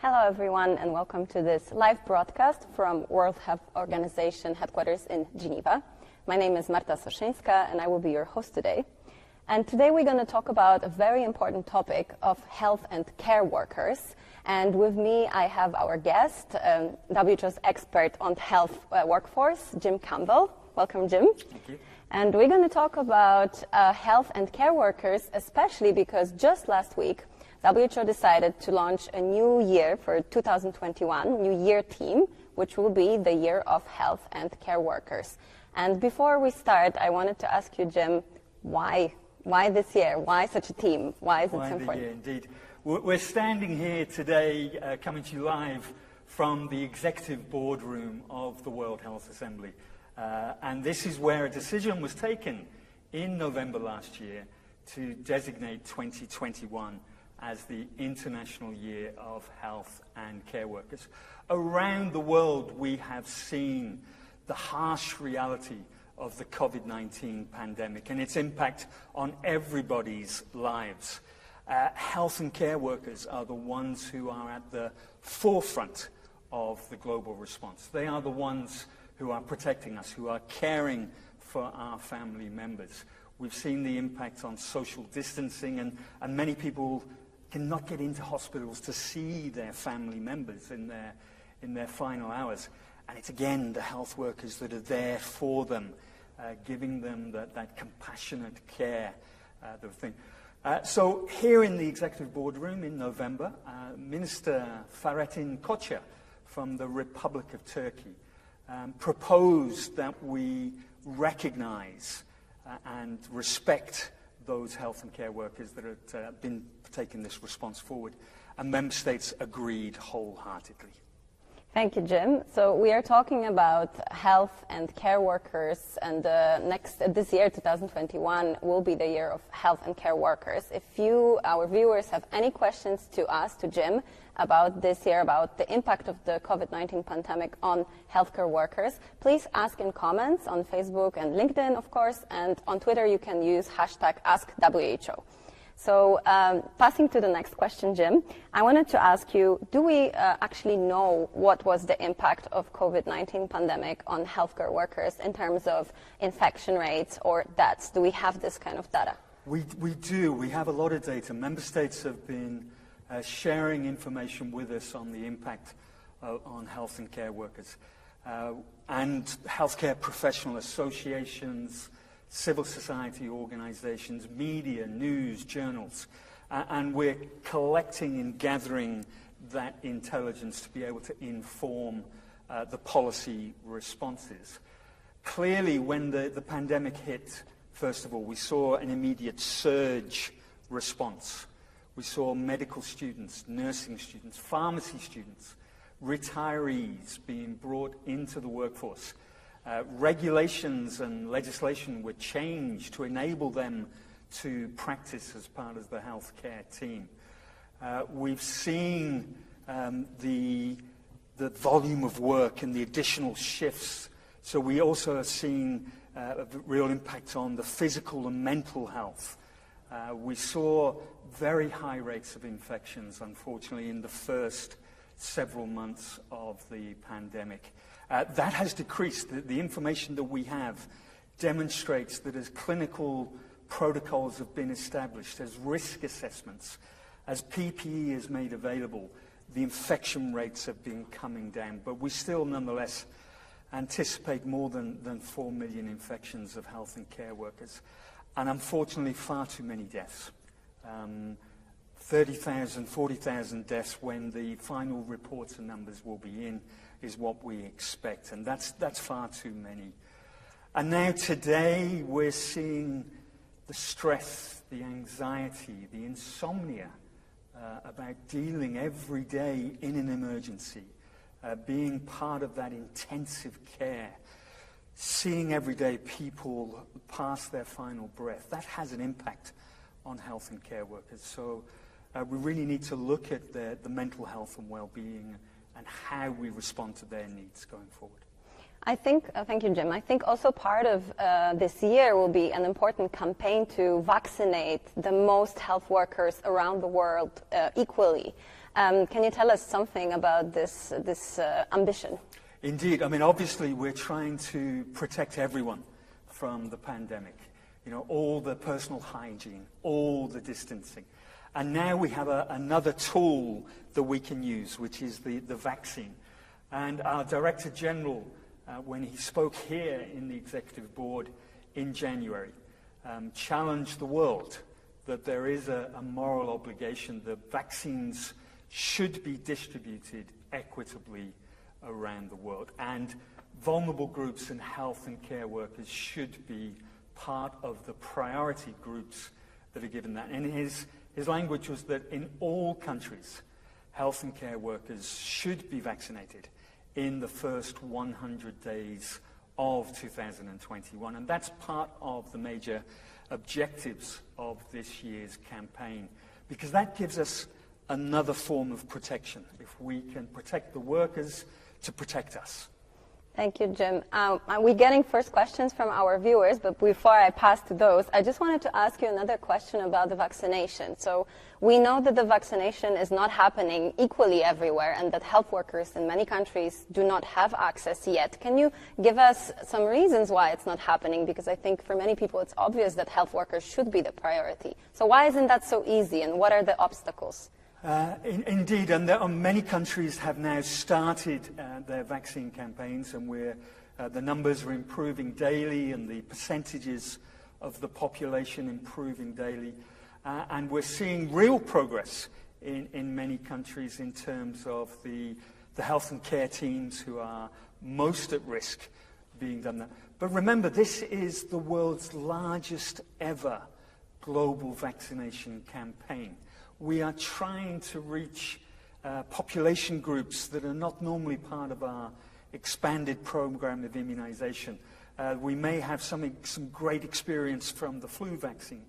Hello everyone and welcome to this live broadcast from World Health Organization headquarters in Geneva. My name is Marta Soszyńska and I will be your host today. And today we're going to talk about a very important topic of health and care workers. And with me I have our guest, WHO's expert on health workforce, Jim Campbell. Welcome, Jim. Thank you. And we're going to talk about health and care workers, especially because just last week WHO decided to launch a new year for 2021, new year theme, which will be the year of health and care workers. And before we start, I wanted to ask you, Jim, why this year? Why such a theme? Why is it so important? Why the year, indeed. We're standing here today, coming to you live from the executive boardroom of the World Health Assembly. And this is where a decision was taken in November last year to designate 2021 as the International Year of Health and Care Workers. Around the world, we have seen the harsh reality of the COVID-19 pandemic and its impact on everybody's lives. Health and care workers are the ones who are at the forefront of the global response. They are the ones who are protecting us, who are caring for our family members. We've seen the impact on social distancing, and many people cannot get into hospitals to see their family members in their final hours. And it's again the health workers that are there for them, giving them that compassionate care. So here in the executive boardroom in November, Minister Fahrettin Koca from the Republic of Turkey proposed that we recognize and respect those health and care workers that have been taking this response forward, and member states agreed wholeheartedly. Thank you, Jim. So we are talking about health and care workers, and this year, 2021, will be the year of health and care workers. If you, our viewers, have any questions to ask to Jim about this year, about the impact of the COVID-19 pandemic on healthcare workers, please ask in comments on Facebook and LinkedIn, of course, and on Twitter you can use #AskWHO. So passing to the next question, Jim, I wanted to ask you, do we actually know what was the impact of COVID-19 pandemic on healthcare workers in terms of infection rates or deaths? Do we have this kind of data? We do. We have a lot of data. Member states have been sharing information with us on the impact on health and care workers. And healthcare professional associations, civil society organizations, media, news, journals, and we're collecting and gathering that intelligence to be able to inform the policy responses. Clearly, when the pandemic hit, first of all, we saw an immediate surge response. We saw medical students, nursing students, pharmacy students, retirees being brought into the workforce. Regulations and legislation were changed to enable them to practice as part of the healthcare team. We've seen the volume of work and the additional shifts. So we also have seen a real impact on the physical and mental health. We saw very high rates of infections, unfortunately, in the first several months of the pandemic. That has decreased. The information that we have demonstrates that as clinical protocols have been established, as risk assessments, as PPE is made available, the infection rates have been coming down. But we still, nonetheless, anticipate more than 4 million infections of health and care workers. And unfortunately, far too many deaths. 30,000, 40,000 deaths when the final reports and numbers will be in is what we expect, and that's far too many. And now today we're seeing the stress, the anxiety, the insomnia about dealing every day in an emergency, being part of that intensive care, seeing every day people pass their final breath. That has an impact on health and care workers. So we really need to look at the mental health and well-being and how we respond to their needs going forward. I think, thank you, Jim. I think also part of this year will be an important campaign to vaccinate the most health workers around the world equally. Can you tell us something about this ambition? Indeed. I mean, obviously, we're trying to protect everyone from the pandemic. You know, all the personal hygiene, all the distancing. And now we have another tool that we can use, which is the vaccine. And our Director General, when he spoke here in the Executive Board in January, challenged the world that there is a moral obligation that vaccines should be distributed equitably around the world. And vulnerable groups and health and care workers should be part of the priority groups that are given that. And his language was that in all countries, health and care workers should be vaccinated in the first 100 days of 2021. And that's part of the major objectives of this year's campaign, because that gives us another form of protection, if we can protect the workers to protect us. Thank you, Jim. We're getting first questions from our viewers, but before I pass to those, I just wanted to ask you another question about the vaccination. So we know that the vaccination is not happening equally everywhere and that health workers in many countries do not have access yet. Can you give us some reasons why it's not happening? Because I think for many people it's obvious that health workers should be the priority. So why isn't that so easy, and what are the obstacles? Indeed, and many countries have now started their vaccine campaigns, and the numbers are improving daily, and the percentages of the population improving daily, and we're seeing real progress in many countries in terms of the health and care teams who are most at risk being done that. But remember, this is the world's largest ever global vaccination campaign. We are trying to reach population groups that are not normally part of our expanded program of immunization. We may have some great experience from the flu vaccine,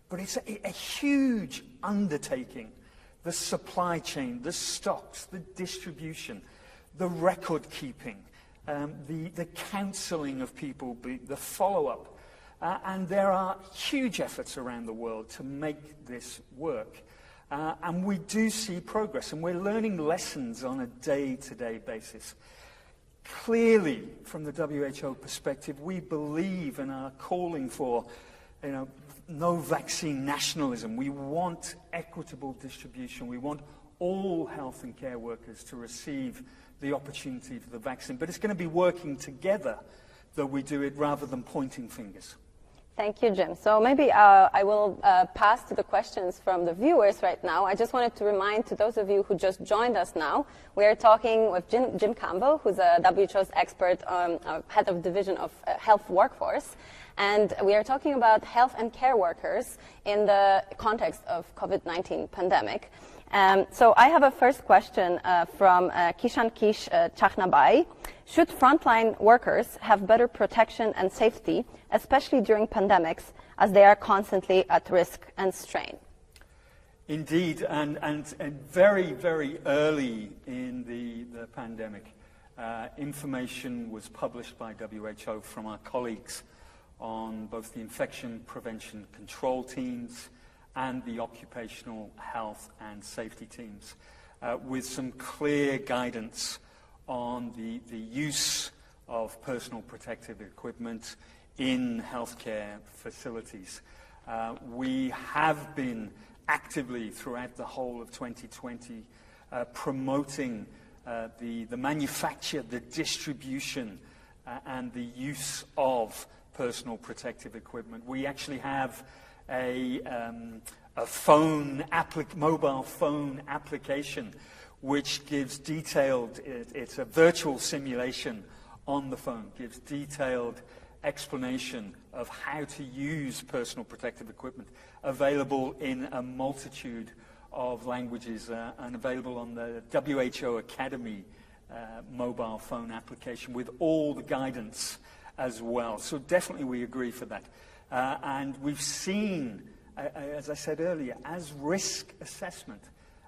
but it's a huge undertaking. The supply chain, the stocks, the distribution, the record keeping, the counseling of people, the follow-up. And there are huge efforts around the world to make this work. And we do see progress, and we're learning lessons on a day-to-day basis. Clearly, from the WHO perspective, we believe and are calling for, no vaccine nationalism. We want equitable distribution. We want all health and care workers to receive the opportunity for the vaccine. But it's going to be working together that we do it, rather than pointing fingers. Thank you, Jim. So maybe I will pass to the questions from the viewers right now. I just wanted to remind to those of you who just joined us now, we are talking with Jim Campbell, who's a WHO's expert, head of division of health workforce. And we are talking about health and care workers in the context of COVID-19 pandemic. So I have a first question from Kishan Kish Chahnabai. Should frontline workers have better protection and safety, especially during pandemics, as they are constantly at risk and strain? Indeed, and very, very early in the pandemic, information was published by WHO from our colleagues on both the infection prevention control teams and the occupational health and safety teams, with some clear guidance on the use of personal protective equipment in healthcare facilities. We have been actively throughout the whole of 2020 promoting the manufacture, the distribution, and the use of personal protective equipment. We actually have a mobile phone application which gives detailed, it's a virtual simulation on the phone, gives detailed explanation of how to use personal protective equipment, available in a multitude of languages and available on the WHO Academy mobile phone application with all the guidance as well. So definitely we agree for that. And we've seen, as I said earlier, as risk assessment,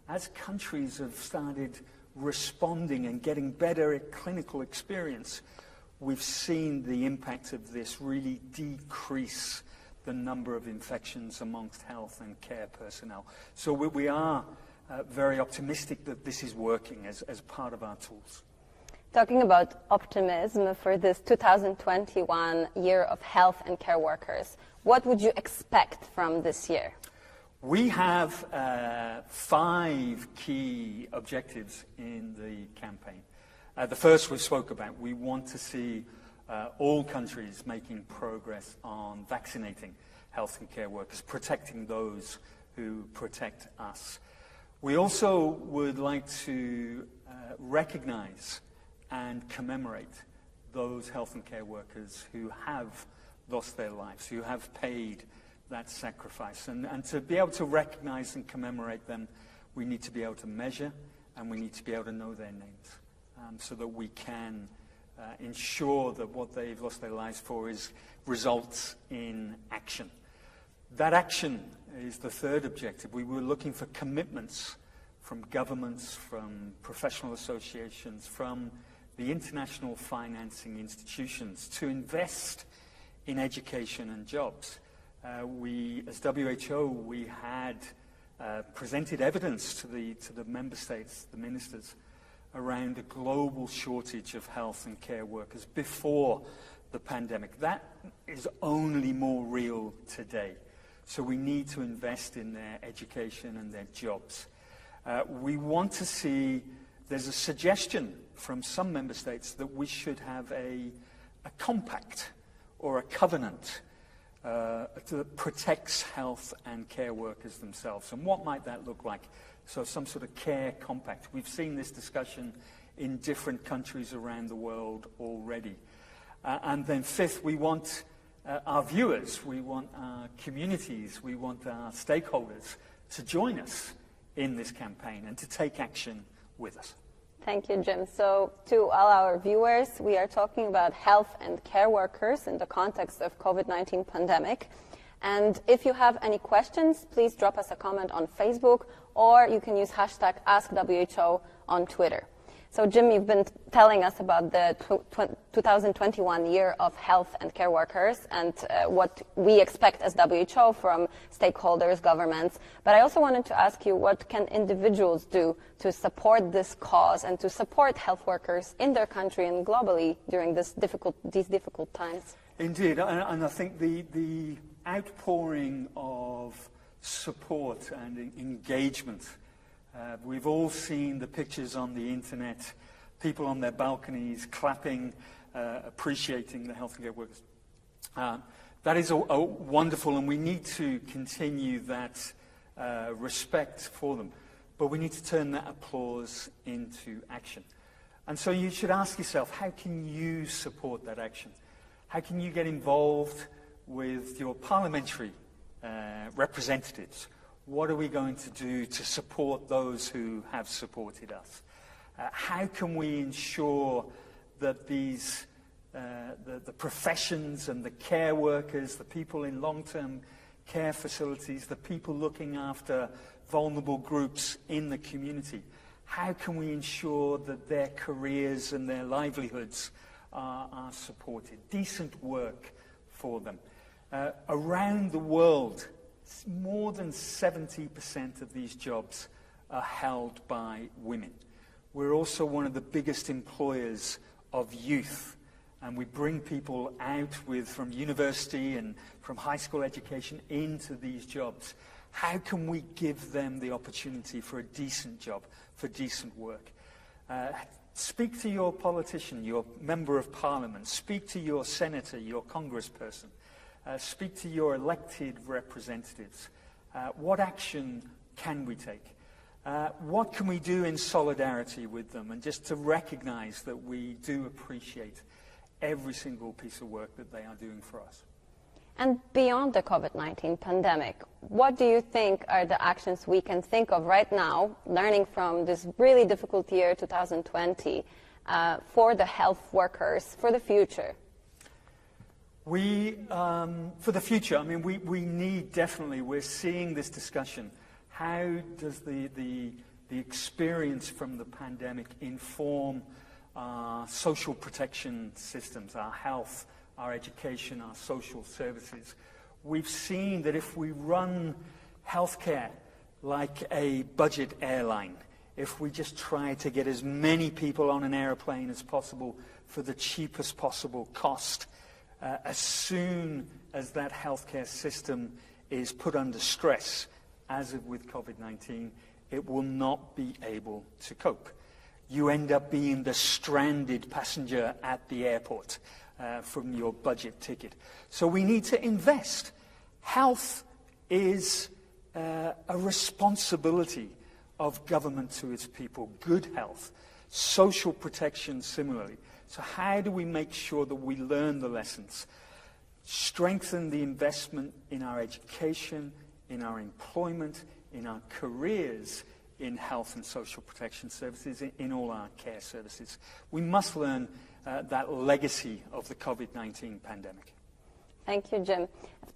as countries have started responding and getting better at clinical experience, we've seen the impact of this really decrease the number of infections amongst health and care personnel. So we are very optimistic that this is working as part of our tools. Talking about optimism for this 2021 year of health and care workers, what would you expect from this year? We have 5 key objectives in the campaign. The first we spoke about. We want to see all countries making progress on vaccinating health and care workers, protecting those who protect us. We also would like to recognize and commemorate those health and care workers who have lost their lives, who have paid that sacrifice. And to be able to recognize and commemorate them, we need to be able to measure and we need to be able to know their names so that we can ensure that what they've lost their lives for results in action. That action is the third objective. We were looking for commitments from governments, from professional associations, from the international financing institutions to invest in education and jobs. We, as WHO, we had presented evidence to the member states, the ministers, around a global shortage of health and care workers before the pandemic. That is only more real today. So we need to invest in their education and their jobs. We want to see, there's a suggestion from some member states that we should have a compact or a covenant that protects health and care workers themselves. And what might that look like? So some sort of care compact. We've seen this discussion in different countries around the world already. And then fifth, we want our viewers, we want our communities, we want our stakeholders to join us in this campaign and to take action with us. Thank you, Jim. So to all our viewers, we are talking about health and care workers in the context of COVID-19 pandemic. And if you have any questions, please drop us a comment on Facebook, or you can use hashtag AskWHO on Twitter. So Jim, you've been telling us about the 2021 year of health and care workers and what we expect as WHO from stakeholders, governments. But I also wanted to ask you, what can individuals do to support this cause and to support health workers in their country and globally during these difficult times? Indeed, and I think the outpouring of support and engagement. We've all seen the pictures on the internet, people on their balconies clapping, appreciating the health and care workers. That is wonderful, and we need to continue that respect for them. But we need to turn that applause into action. And so you should ask yourself, how can you support that action? How can you get involved with your parliamentary representatives? What are we going to do to support those who have supported us? How can we ensure that these, the professions and the care workers, the people in long-term care facilities, the people looking after vulnerable groups in the community, how can we ensure that their careers and their livelihoods are supported? Decent work for them. Around the world, more than 70% of these jobs are held by women. We're also one of the biggest employers of youth, and we bring people out from university and from high school education into these jobs. How can we give them the opportunity for a decent job, for decent work? Speak to your politician, your member of parliament. Speak to your senator, your congressperson. Speak to your elected representatives. What action can we take? What can we do in solidarity with them? And just to recognize that we do appreciate every single piece of work that they are doing for us. And beyond the COVID-19 pandemic, what do you think are the actions we can think of right now, learning from this really difficult year, 2020, for the health workers, for the future? For the future, I mean, we need definitely, we're seeing this discussion. How does the experience from the pandemic inform our social protection systems, our health, our education, our social services? We've seen that if we run healthcare like a budget airline. If we just try to get as many people on an airplane as possible for the cheapest possible cost, as soon as that healthcare system is put under stress, as with COVID-19, it will not be able to cope. You end up being the stranded passenger at the airport from your budget ticket. So we need to invest. Health is a responsibility of government to its people. Good health, social protection similarly. So how do we make sure that we learn the lessons? Strengthen the investment in our education, in our employment, in our careers, in health and social protection services, in all our care services. We must learn that legacy of the COVID-19 pandemic. Thank you, Jim.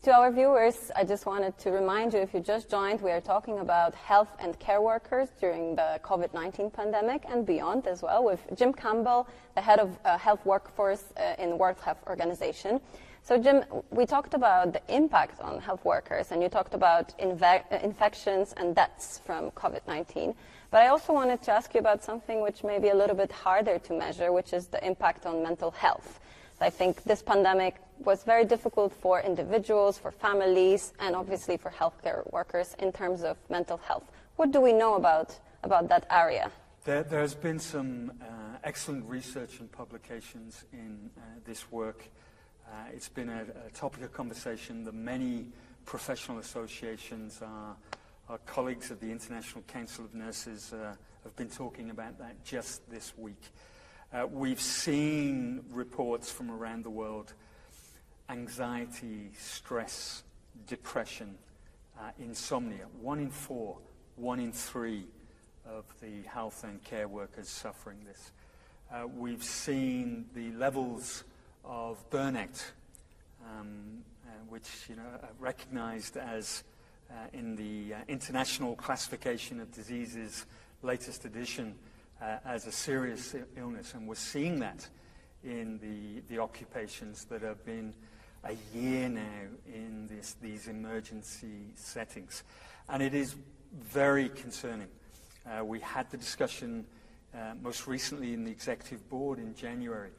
To our viewers, I just wanted to remind you, if you just joined, we are talking about health and care workers during the COVID-19 pandemic and beyond as well, with Jim Campbell, the head of health workforce in the World Health Organization. So, Jim, we talked about the impact on health workers, and you talked about infections and deaths from COVID-19. But I also wanted to ask you about something which may be a little bit harder to measure, which is the impact on mental health. I think this pandemic was very difficult for individuals, for families, and obviously for healthcare workers in terms of mental health. What do we know about that area? There's been some excellent research and publications in this work. It's been a topic of conversation that many professional associations, our colleagues at the International Council of Nurses have been talking about that just this week. We've seen reports from around the world, anxiety, stress, depression, insomnia. 1 in 4, 1 in 3 of the health and care workers suffering this. We've seen the levels of burnout, which are recognized as in the International Classification of Diseases latest edition as a serious illness, and we're seeing that in the occupations that have been a year now in these emergency settings. And it is very concerning. We had the discussion most recently in the Executive Board in January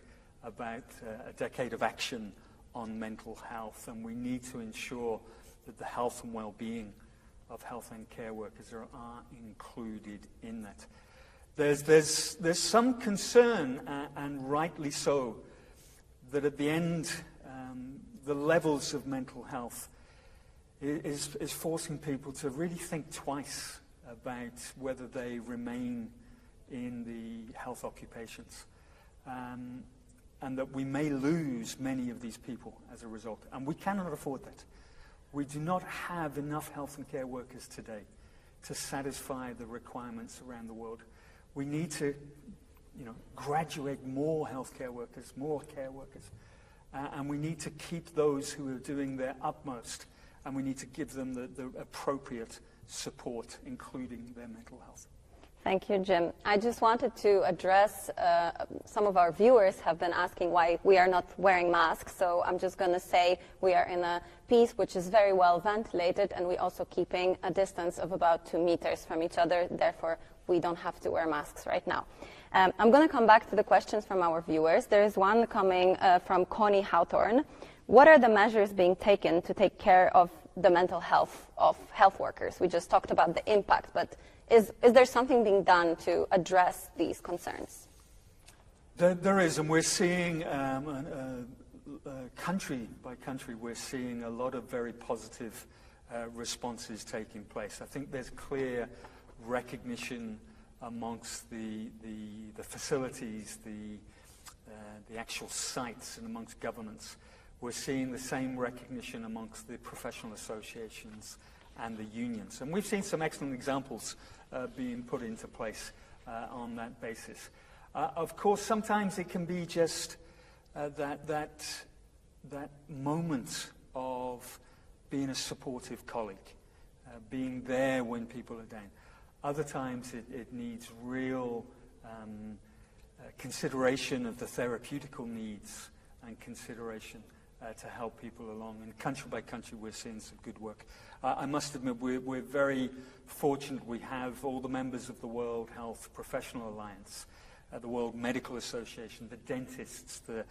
about a decade of action on mental health, and we need to ensure that the health and well-being of health and care workers are included in that. There's some concern, and rightly so, that at the end, the levels of mental health is forcing people to really think twice about whether they remain in the health occupations, and that we may lose many of these people as a result. And we cannot afford that. We do not have enough health and care workers today to satisfy the requirements around the world. We need to, graduate more healthcare workers, more care workers, and we need to keep those who are doing their utmost, and we need to give them the appropriate support, including their mental health. Thank you, Jim. I just wanted to address, some of our viewers have been asking why we are not wearing masks, so I'm just going to say we are in a piece which is very well ventilated, and we're also keeping a distance of about 2 meters from each other, therefore we don't have to wear masks right now. I'm going to come back to the questions from our viewers. There is one coming from Connie Hawthorne. What are the measures being taken to take care of the mental health of health workers? We just talked about the impact, but is there something being done to address these concerns? There is, and we're seeing, country by country, we're seeing a lot of very positive responses taking place. I think there's clear recognition amongst the facilities, the actual sites, and amongst governments. We're seeing the same recognition amongst the professional associations and the unions. And we've seen some excellent examples being put into place on that basis. Of course, sometimes it can be just that moment of being a supportive colleague, being there when people are down. Other times it needs real consideration of the therapeutical needs and consideration to help people along. And country by country, we're seeing some good work. I must admit, we're very fortunate. We have all the members of the World Health Professional Alliance, the World Medical Association, the dentists, the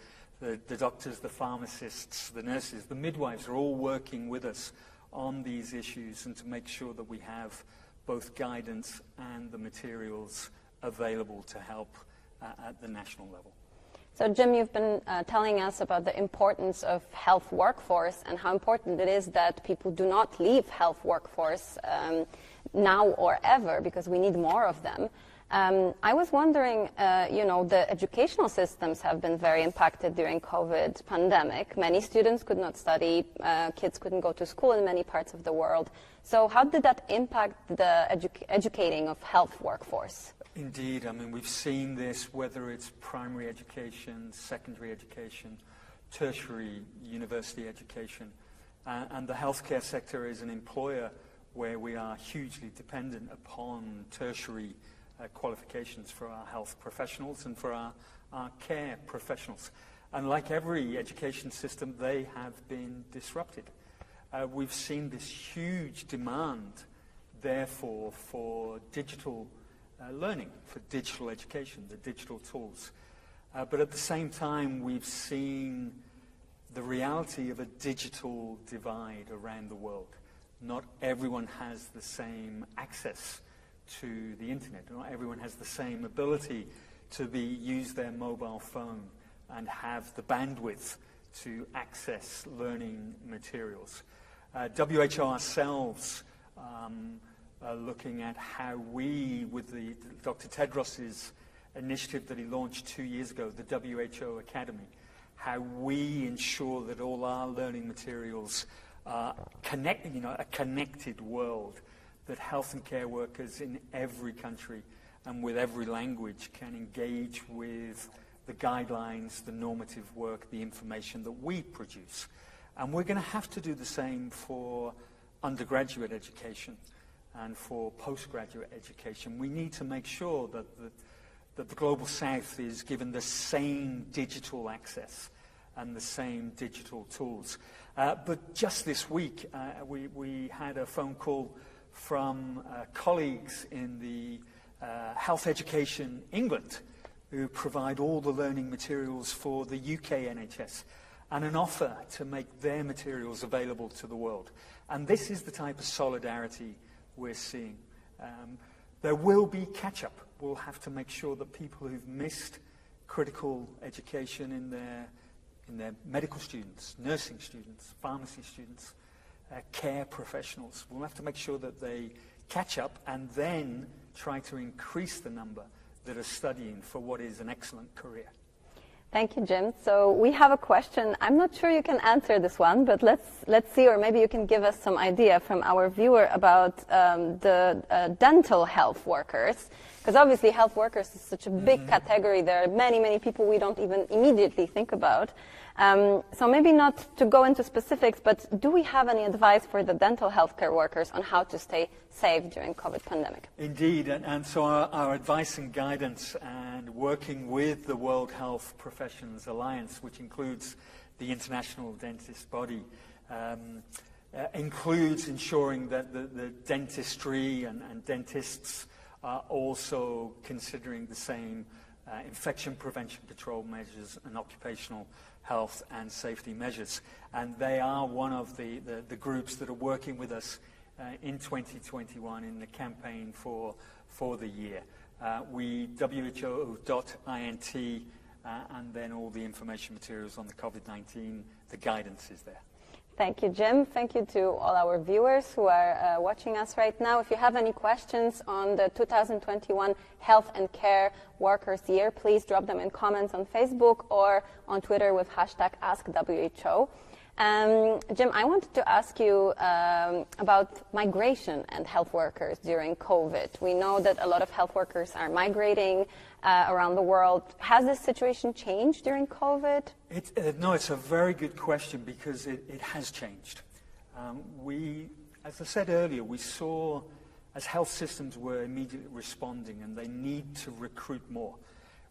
doctors, the pharmacists, the nurses, the midwives are all working with us on these issues and to make sure that we have both guidance and the materials available to help at the national level. So, Jim, you've been telling us about the importance of health workforce and how important it is that people do not leave health workforce now or ever, because we need more of them. I was wondering, the educational systems have been very impacted during COVID pandemic. Many students could not study, kids couldn't go to school in many parts of the world. So how did that impact the educating of health workforce? Indeed. I mean, we've seen this, whether it's primary education, secondary education, tertiary university education. And the healthcare sector is an employer where we are hugely dependent upon tertiary qualifications for our health professionals and for our care professionals. And like every education system, they have been disrupted. We've seen this huge demand, therefore, for digital learning, for digital education, the digital tools. But at the same time, we've seen the reality of a digital divide around the world. Not everyone has the same access to the internet. Not everyone has the same ability to use their mobile phone and have the bandwidth to access learning materials. WHO ourselves looking at how we, with Dr. Tedros's initiative that he launched 2 years ago, the WHO Academy, how we ensure that all our learning materials are connected, a connected world, that health and care workers in every country and with every language can engage with the guidelines, the normative work, the information that we produce. And we're going to have to do the same for undergraduate education and for postgraduate education. We need to make sure that the Global South is given the same digital access and the same digital tools. But just this week, we had a phone call from colleagues in the Health Education England, who provide all the learning materials for the UK NHS, and an offer to make their materials available to the world. And this is the type of solidarity we're seeing. There will be catch-up. We'll have to make sure that people who've missed critical education in their medical students, nursing students, pharmacy students, care professionals, we'll have to make sure that they catch up and then try to increase the number that are studying for what is an excellent career. Thank you, Jim. So we have a question. I'm not sure you can answer this one, but let's see, or maybe you can give us some idea from our viewer about the dental health workers, because obviously health workers is such a big category. There are many, many people we don't even immediately think about. So maybe not to go into specifics, but do we have any advice for the dental healthcare workers on how to stay safe during COVID pandemic? Indeed, and so our advice and guidance and working with the World Health Professions Alliance, which includes the International Dentist Body, includes ensuring that the dentistry and dentists are also considering the same infection prevention control measures and occupational health and safety measures. And they are one of the groups that are working with us in 2021 in the campaign for the year. WHO.int and then all the information materials on the COVID-19, the guidance is there. Thank you, Jim. Thank you to all our viewers who are watching us right now. If you have any questions on the 2021 Health and Care Workers Year, please drop them in comments on Facebook or on Twitter with hashtag AskWHO. Jim, I wanted to ask you about migration and health workers during COVID. We know that a lot of health workers are migrating around the world. Has this situation changed during COVID? No, it's a very good question because it has changed. As I said earlier, we saw as health systems were immediately responding and they need to recruit more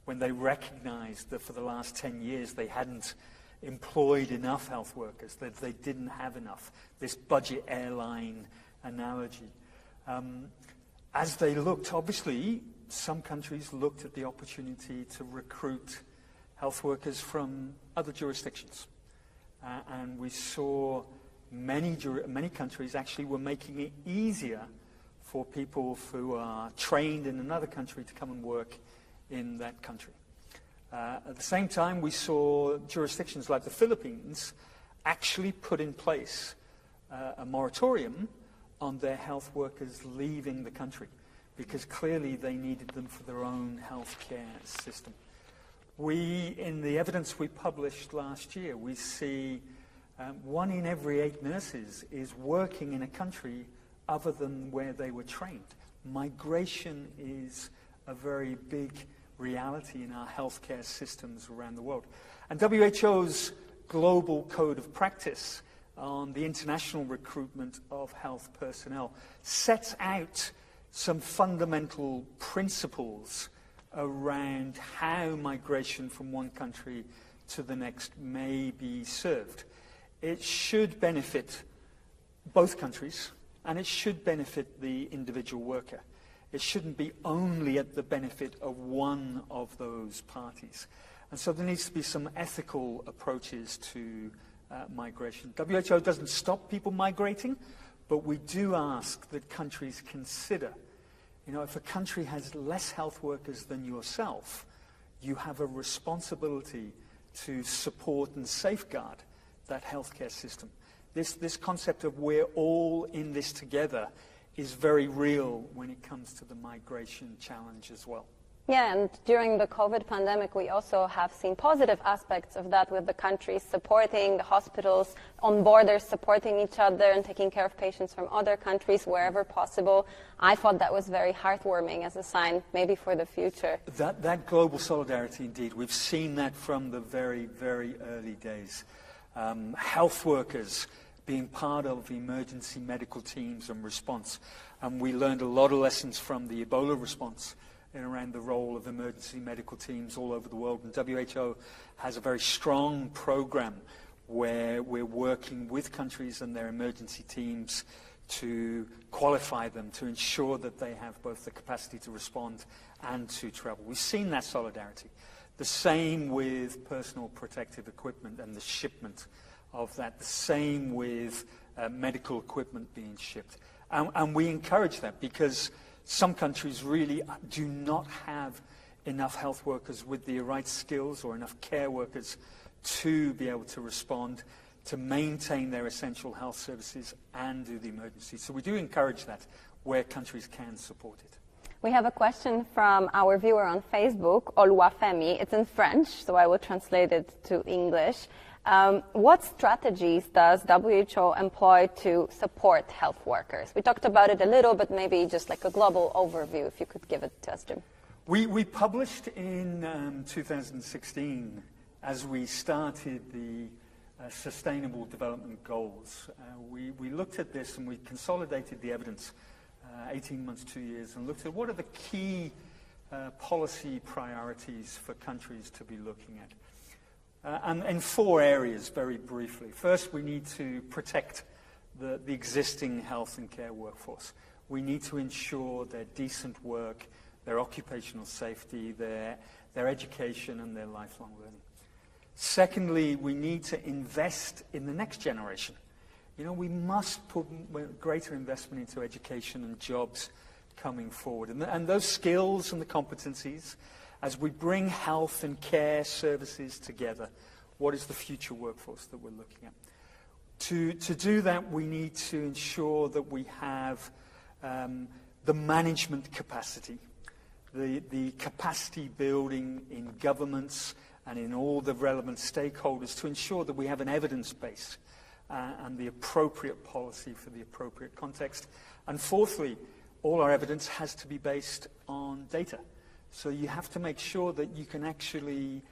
when they recognized that for the last 10 years they hadn't employed enough health workers, that they didn't have enough. This budget airline analogy. As they looked, obviously, some countries looked at the opportunity to recruit health workers from other jurisdictions. And we saw many countries actually were making it easier for people who are trained in another country to come and work in that country. At the same time, we saw jurisdictions like the Philippines actually put in place a moratorium on their health workers leaving the country, because clearly they needed them for their own healthcare system. In the evidence we published last year, we see 1 in every 8 nurses is working in a country other than where they were trained. Migration is a very big reality in our healthcare systems around the world. And WHO's Global Code of Practice on the international recruitment of health personnel sets out some fundamental principles around how migration from one country to the next may be served. It should benefit both countries, and it should benefit the individual worker. It shouldn't be only at the benefit of one of those parties. And so there needs to be some ethical approaches to migration. WHO doesn't stop people migrating, but we do ask that countries consider, if a country has less health workers than yourself, you have a responsibility to support and safeguard that healthcare system. This concept of we're all in this together is very real when it comes to the migration challenge as well. Yeah, and during the COVID pandemic, we also have seen positive aspects of that, with the countries supporting the hospitals on borders, supporting each other and taking care of patients from other countries wherever possible. I thought that was very heartwarming as a sign, maybe for the future. That global solidarity, indeed, we've seen that from the very, very early days. Health workers being part of emergency medical teams and response. And we learned a lot of lessons from the Ebola response and around the role of emergency medical teams all over the world. And WHO has a very strong program where we're working with countries and their emergency teams to qualify them, to ensure that they have both the capacity to respond and to travel. We've seen that solidarity. The same with personal protective equipment and the shipment of that. The same with medical equipment being shipped. And we encourage that, because some countries really do not have enough health workers with the right skills or enough care workers to be able to respond, to maintain their essential health services and do the emergency. So we do encourage that where countries can support it. We have a question from our viewer on Facebook, Oluwafemi. It's in French, so I will translate it to English. What strategies does WHO employ to support health workers? We talked about it a little, but maybe just like a global overview, if you could give it to us, Jim. We published in 2016, as we started the Sustainable Development Goals. We looked at this and we consolidated the evidence, 18 months, 2 years, and looked at what are the key policy priorities for countries to be looking at. And in 4 areas, very briefly. First, we need to protect the existing health and care workforce. We need to ensure their decent work, their occupational safety, their education, and their lifelong learning. Secondly, we need to invest in the next generation. We must put greater investment into education and jobs coming forward. And those skills and the competencies, as we bring health and care services together, what is the future workforce that we're looking at? To do that, we need to ensure that we have the management capacity, the capacity building in governments and in all the relevant stakeholders to ensure that we have an evidence base and the appropriate policy for the appropriate context. And fourthly, all our evidence has to be based on data. So you have to make sure that you can actually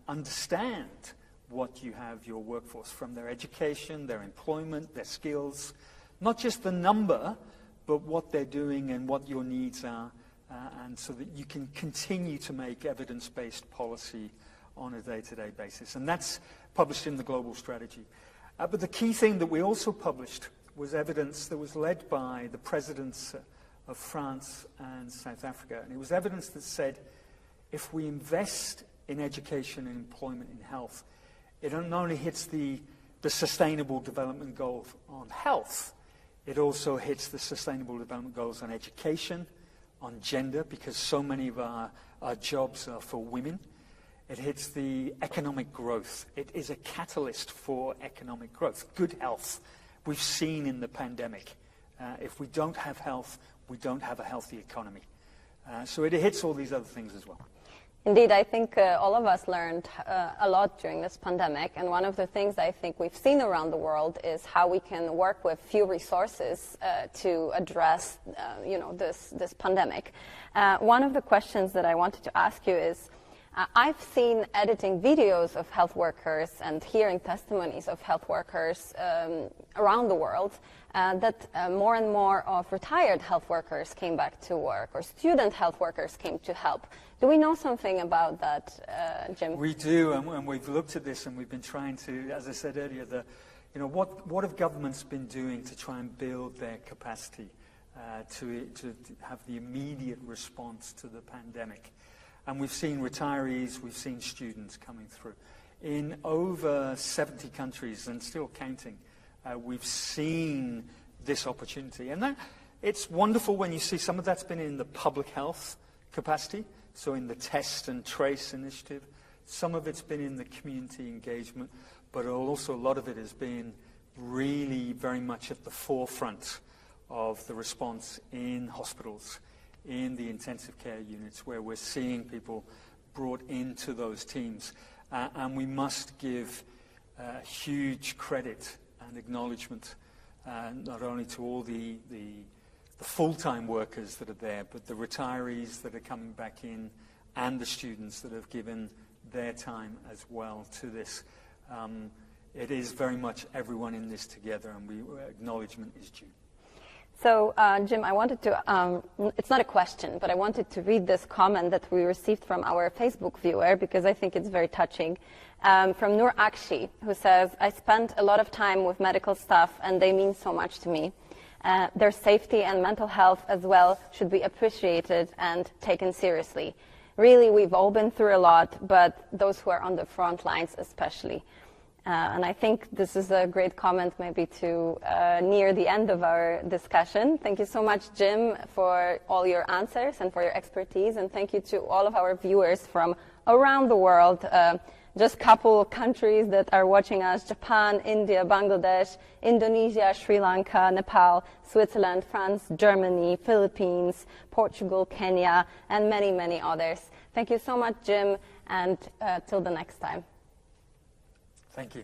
understand what you have your workforce from, their education, their employment, their skills, not just the number, but what they're doing and what your needs are, and so that you can continue to make evidence-based policy on a day-to-day basis. And that's published in the global strategy. But the key thing that we also published was evidence that was led by the presidents of France and South Africa. And it was evidence that said, if we invest in education and employment in health, it not only hits the Sustainable Development Goals on health, it also hits the Sustainable Development Goals on education, on gender, because so many of our jobs are for women. It hits the economic growth. It is a catalyst for economic growth. Good health, we've seen in the pandemic. If we don't have health, we don't have a healthy economy. So it hits all these other things as well. Indeed, I think all of us learned a lot during this pandemic, and one of the things I think we've seen around the world is how we can work with few resources to address, this pandemic. One of the questions that I wanted to ask you is, I've seen editing videos of health workers and hearing testimonies of health workers around the world that more and more of retired health workers came back to work, or student health workers came to help. Do we know something about that, Jim? We do, and we've looked at this, and we've been trying to, as I said earlier, what have governments been doing to try and build their capacity to have the immediate response to the pandemic? And we've seen retirees, we've seen students coming through. In over 70 countries, and still counting, we've seen this opportunity. And it's wonderful when you see some of that's been in the public health capacity, so in the test and trace initiative. Some of it's been in the community engagement, but also a lot of it has been really very much at the forefront of the response in hospitals, in the intensive care units, where we're seeing people brought into those teams. And we must give huge credit and acknowledgement, not only to all the full-time workers that are there, but the retirees that are coming back in, and the students that have given their time as well to this. It is very much everyone in this together, and acknowledgement is due. So, Jim, I wanted to, it's not a question, but I wanted to read this comment that we received from our Facebook viewer, because I think it's very touching, from Nur Akshi, who says, I spent a lot of time with medical staff, and they mean so much to me. Their safety and mental health as well should be appreciated and taken seriously. Really, we've all been through a lot, but those who are on the front lines especially. And I think this is a great comment maybe to near the end of our discussion. Thank you so much, Jim, for all your answers and for your expertise. And thank you to all of our viewers from around the world. Just a couple of countries that are watching us: Japan, India, Bangladesh, Indonesia, Sri Lanka, Nepal, Switzerland, France, Germany, Philippines, Portugal, Kenya, and many, many others. Thank you so much, Jim, and till the next time. Thank you.